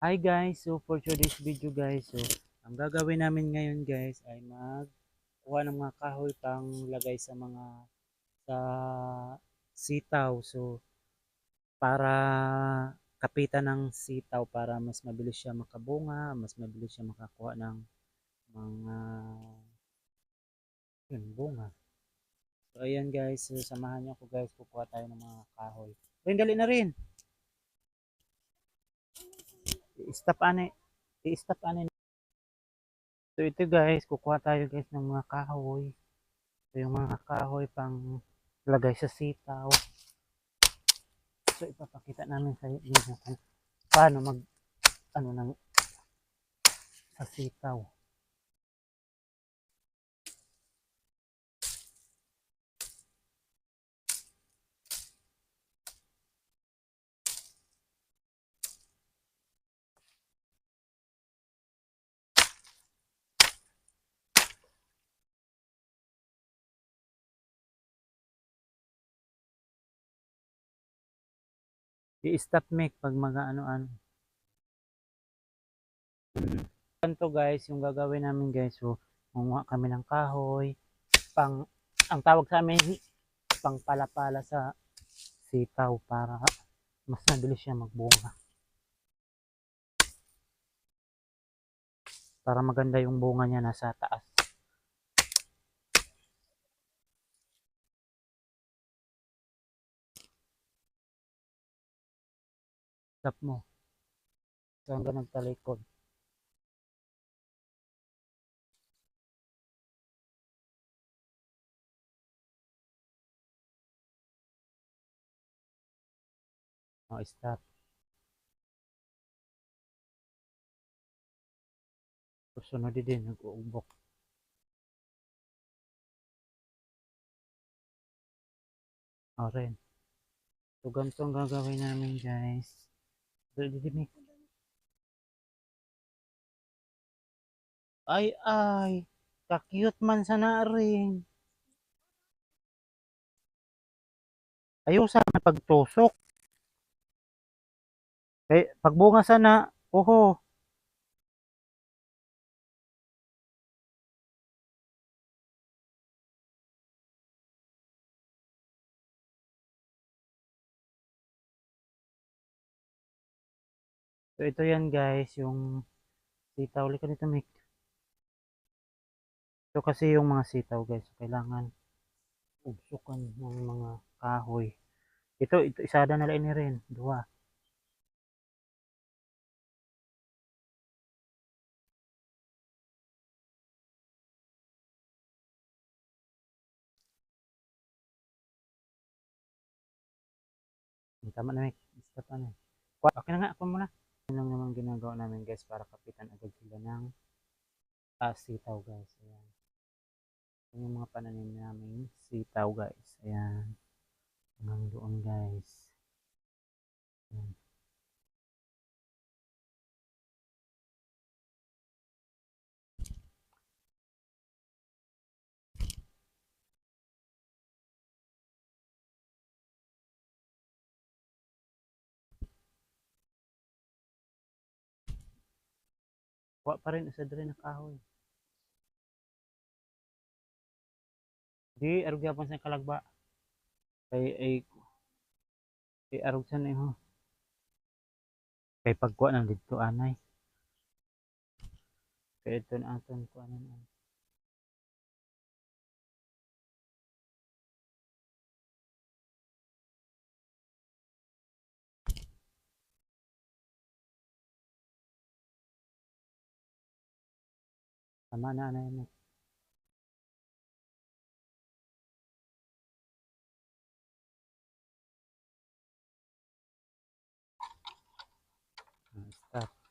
Hi guys, so for today's video guys, so ang gagawin namin ngayon guys ay magkuha ng mga kahoy pang lagay sa mga sa sitaw. So para kapitan ng sitaw para mas mabilis siya makabunga, mas mabilis siya makakuha ng mga bunga. So ayan guys, so samahan niyo ako guys, kukuha tayo ng mga kahoy. Rin dali na rin. I-stop ane. I-stop ane. So ito guys, kukuha tayo guys ng mga kahoy. Ito yung mga kahoy pang lagay sa sitaw. So ipapakita namin sa inyo kung paano mag ano ng sa sitaw. I-stop mic pag mga ano-ano. Ganito guys, yung gagawin namin guys, so kumuha kami ng kahoy, pang ang tawag sa amin pang palapala sa sitaw para mas mabilis siya magbunga. Para maganda yung bunga niya nasa taas. Stop mo. So hanggang nagtalikod. O, stop. Susunod din, nag-uubok. O rin. So ganito ang gagawin namin guys. Didimik. Ay, ka-cute man sana rin. Ayaw sana pagtusok. Eh, pagbunga sana, oho. So ito yan guys, yung sitaw. Lika dito, Mick. Ito kasi yung mga sitaw guys. Kailangan ubsukan ng mga kahoy. Ito isada na lain rin. Dua. Tama na, Mick. Stop na. Okay na nga, ako muna. Yan lang naman ginagawa namin guys para kapitan agad sila ng sitaw guys. Ayan. Yan yung mga pananim namin sitaw guys. Ayan. Hanggang doon guys. Ayan. Kuha pa rin isa diri na kahoy. Di arog gyapon sa kalagba. Ay arog sa ho. Kay pagkuha ng dito anay. Kay ito na aton kuha na. Tama na anay mo. Stop.